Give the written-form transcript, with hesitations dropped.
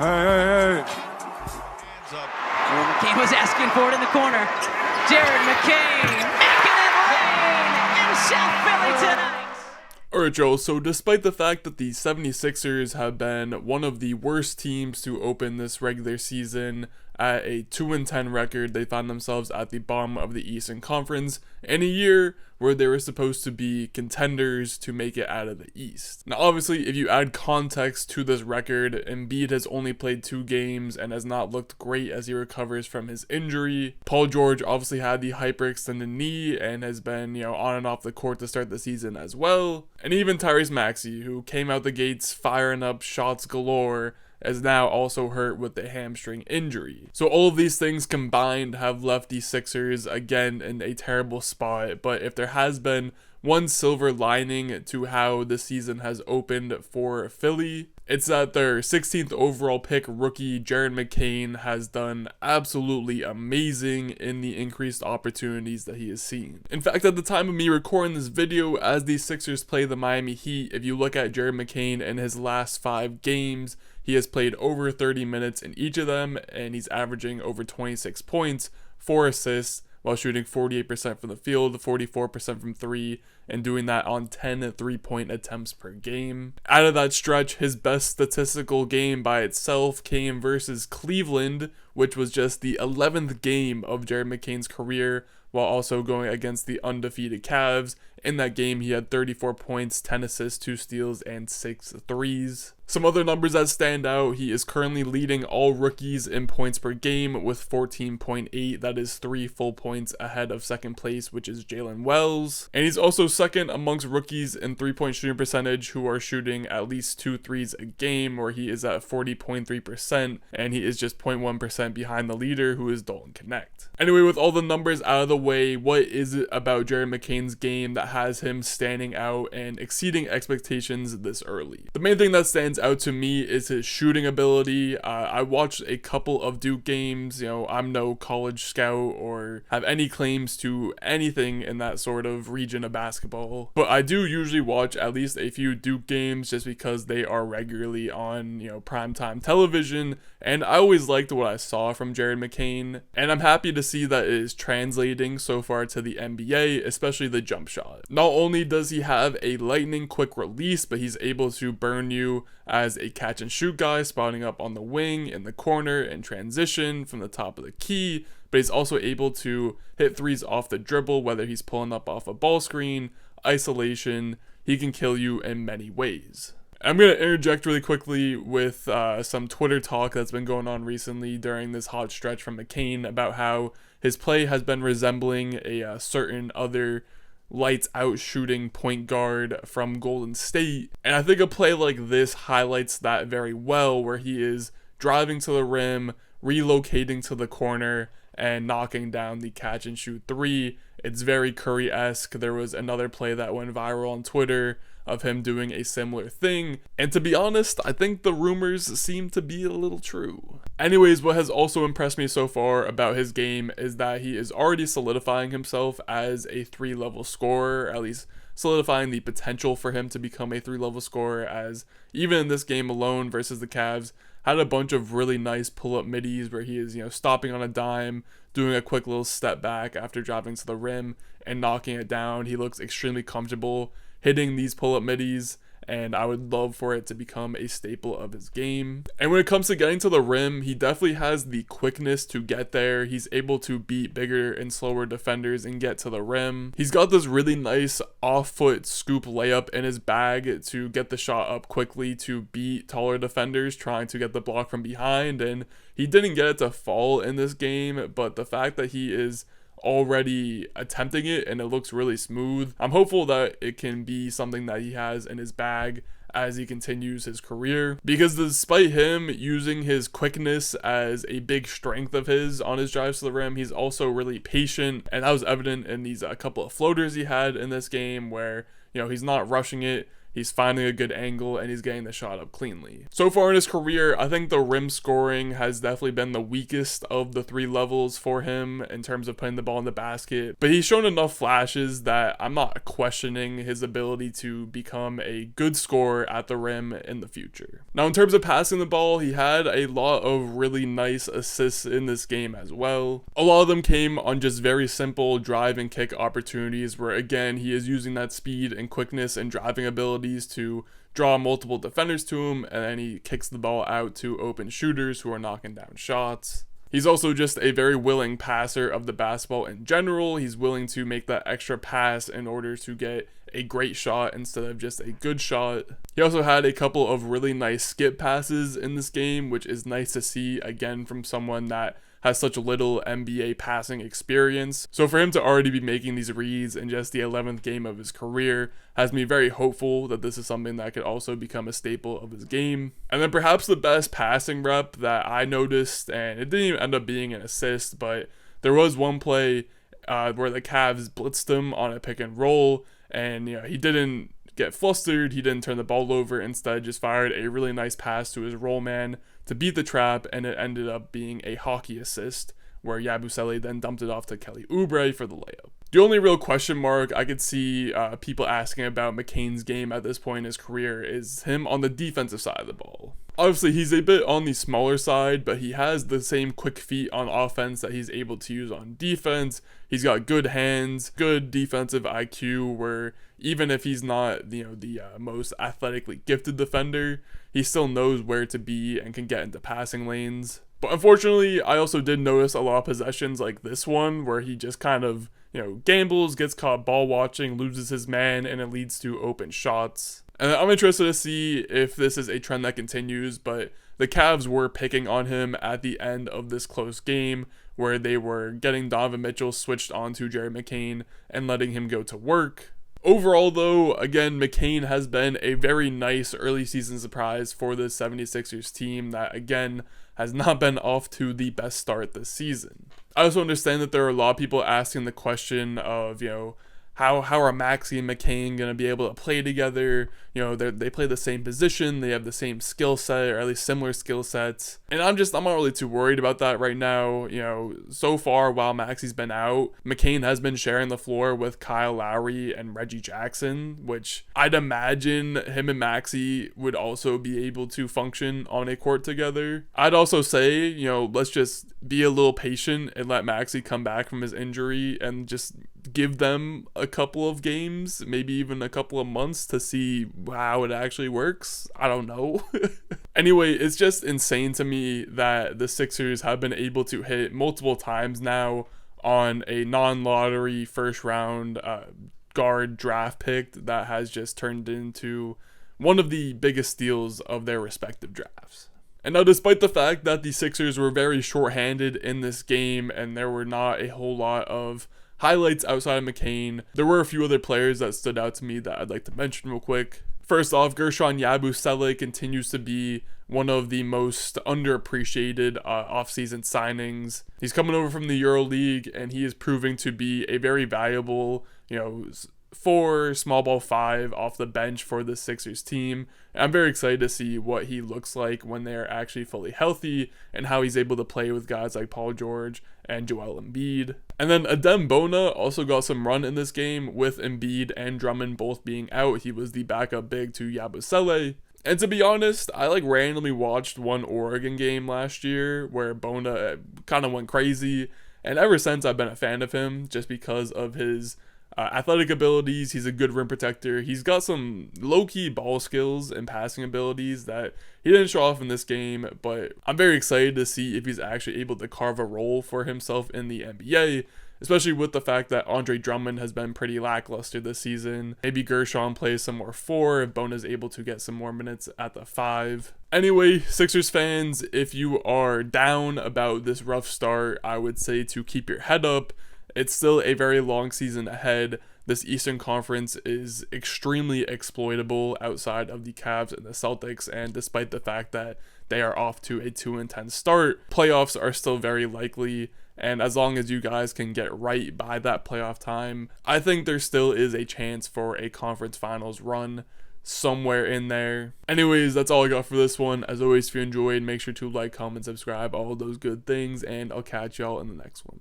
Hey. Hands up. McCain was asking for it in the corner. Jared McCain making it rain in South Philly tonight. Alright, Joe, so despite the fact that the 76ers have been one of the worst teams to open this regular season at a 2-10 record, they found themselves at the bottom of the Eastern Conference in a year where they were supposed to be contenders to make it out of the East. Now, obviously, if you add context to this record, Embiid has only played 2 games and has not looked great as he recovers from his injury. Paul George obviously had the hyperextended knee and has been, on and off the court to start the season as well. And even Tyrese Maxey, who came out the gates firing up shots galore, is now also hurt with a hamstring injury. So all of these things combined have left the Sixers again in a terrible spot, but if there has been one silver lining to how the season has opened for Philly, it's that their 16th overall pick rookie Jared McCain has done absolutely amazing in the increased opportunities that he has seen. In fact, at the time of me recording this video, as the Sixers play the Miami Heat, if you look at Jared McCain in his last 5 games, he has played over 30 minutes in each of them, and he's averaging over 26 points, 4 assists, while shooting 48% from the field, 44% from 3, and doing that on 10 3-point attempts per game. Out of that stretch, his best statistical game by itself came versus Cleveland, which was just the 11th game of Jared McCain's career, while also going against the undefeated Cavs. In that game, he had 34 points, 10 assists, 2 steals, and 6 threes. Some other numbers that stand out: he is currently leading all rookies in points per game with 14.8. That is 3 full points ahead of second place, which is Jalen Wells. And he's also second amongst rookies in 3-point shooting percentage who are shooting at least 2 threes a game, where he is at 40.3%, and he is just 0.1% behind the leader, who is Dalton Knecht. Anyway, with all the numbers out of the way, what is it about Jared McCain's game that has him standing out and exceeding expectations this early? The main thing that stands out to me is his shooting ability. I watched a couple of Duke games. I'm no college scout or have any claims to anything in that sort of region of basketball, but I do usually watch at least a few Duke games just because they are regularly on, primetime television, and I always liked what I saw from Jared McCain, and I'm happy to see that it is translating so far to the NBA, especially the jump shot. Not only does he have a lightning quick release, but he's able to burn you as a catch and shoot guy, spotting up on the wing, in the corner, in transition, from the top of the key, but he's also able to hit threes off the dribble, whether he's pulling up off a ball screen, isolation. He can kill you in many ways. I'm going to interject really quickly with some Twitter talk that's been going on recently during this hot stretch from McCain about how his play has been resembling a certain other lights out shooting point guard from Golden State. And I think a play like this highlights that very well, where he is driving to the rim, relocating to the corner, and knocking down the catch and shoot 3. It's very Curry-esque. There was another play that went viral on Twitter of him doing a similar thing, and to be honest, I think the rumors seem to be a little true. Anyways, what has also impressed me so far about his game is that he is already solidifying himself as a 3-level scorer, at least solidifying the potential for him to become a 3-level scorer, as even in this game alone versus the Cavs, had a bunch of really nice pull-up middies where he is, stopping on a dime, doing a quick little step back after driving to the rim and knocking it down. He looks extremely comfortable hitting these pull-up middies, and I would love for it to become a staple of his game. And when it comes to getting to the rim, he definitely has the quickness to get there. He's able to beat bigger and slower defenders and get to the rim. He's got this really nice off-foot scoop layup in his bag to get the shot up quickly to beat taller defenders trying to get the block from behind, and he didn't get it to fall in this game, but the fact that he is already attempting it and it looks really smooth, I'm hopeful that it can be something that he has in his bag as he continues his career, because despite him using his quickness as a big strength of his on his drives to the rim, he's also really patient, and that was evident in these couple of floaters he had in this game where he's not rushing it. He's finding a good angle and he's getting the shot up cleanly. So far in his career, I think the rim scoring has definitely been the weakest of the 3 levels for him in terms of putting the ball in the basket, but he's shown enough flashes that I'm not questioning his ability to become a good scorer at the rim in the future. Now, in terms of passing the ball, he had a lot of really nice assists in this game as well. A lot of them came on just very simple drive and kick opportunities where, again, he is using that speed and quickness and driving abilities to draw multiple defenders to him, and then he kicks the ball out to open shooters who are knocking down shots. He's also just a very willing passer of the basketball in general. He's willing to make that extra pass in order to get a great shot instead of just a good shot. He also had a couple of really nice skip passes in this game, which is nice to see, again, from someone that has such little NBA passing experience. So for him to already be making these reads in just the 11th game of his career has me very hopeful that this is something that could also become a staple of his game. And then perhaps the best passing rep that I noticed, and it didn't even end up being an assist, but there was one play where the Cavs blitzed him on a pick and roll, and he didn't get flustered, he didn't turn the ball over, instead just fired a really nice pass to his roll man to beat the trap, and it ended up being a hockey assist where Yabusele then dumped it off to Kelly Oubre for the layup. The only real question mark I could see people asking about McCain's game at this point in his career is him on the defensive side of the ball. Obviously, he's a bit on the smaller side, but he has the same quick feet on offense that he's able to use on defense. He's got good hands, good defensive IQ, where even if he's not the most athletically gifted defender, he still knows where to be and can get into passing lanes. But unfortunately, I also did notice a lot of possessions like this one where he just kind of gambles, gets caught ball watching, loses his man, and it leads to open shots. And I'm interested to see if this is a trend that continues, but the Cavs were picking on him at the end of this close game where they were getting Donovan Mitchell switched onto Jared McCain and letting him go to work. Overall, though, again, McCain has been a very nice early season surprise for the 76ers team that, again, has not been off to the best start this season. I also understand that there are a lot of people asking the question of, how are Maxey and McCain going to be able to play together? They play the same position, they have the same skill set, or at least similar skill sets. And I'm not really too worried about that right now. So far, while Maxey's been out, McCain has been sharing the floor with Kyle Lowry and Reggie Jackson, which I'd imagine him and Maxey would also be able to function on a court together. I'd also say, let's just be a little patient and let Maxey come back from his injury and just give them a couple of games, maybe even a couple of months to see how it actually works. I don't know. Anyway, it's just insane to me that the Sixers have been able to hit multiple times now on a non-lottery first round guard draft pick that has just turned into one of the biggest steals of their respective drafts. And now, despite the fact that the Sixers were very shorthanded in this game and there were not a whole lot of highlights outside of McCain, there were a few other players that stood out to me that I'd like to mention real quick. First off, Guerschon Yabusele continues to be one of the most underappreciated offseason signings. He's coming over from the EuroLeague, and he is proving to be a very valuable, 4, small ball 5 off the bench for the Sixers team. And I'm very excited to see what he looks like when they're actually fully healthy and how he's able to play with guys like Paul George and Joel Embiid. And then Adem Bona also got some run in this game with Embiid and Drummond both being out. He was the backup big to Yabusele. And to be honest, I randomly watched one Oregon game last year where Bona kind of went crazy. And ever since, I've been a fan of him just because of his athletic abilities. He's a good rim protector. He's got some low-key ball skills and passing abilities that he didn't show off in this game, but I'm very excited to see if he's actually able to carve a role for himself in the NBA, especially with the fact that Andre Drummond has been pretty lackluster this season. Maybe Guerschon plays some more 4 if Bona's able to get some more minutes at the 5. Anyway, Sixers fans, if you are down about this rough start, I would say to keep your head up. It's still a very long season ahead. This Eastern Conference is extremely exploitable outside of the Cavs and the Celtics, and despite the fact that they are off to a 2-10 start, playoffs are still very likely, and as long as you guys can get right by that playoff time, I think there still is a chance for a conference finals run. somewhere in there. Anyways, that's all I got for this one. As always, if you enjoyed, make sure to like, comment, subscribe, all those good things, and I'll catch y'all in the next one.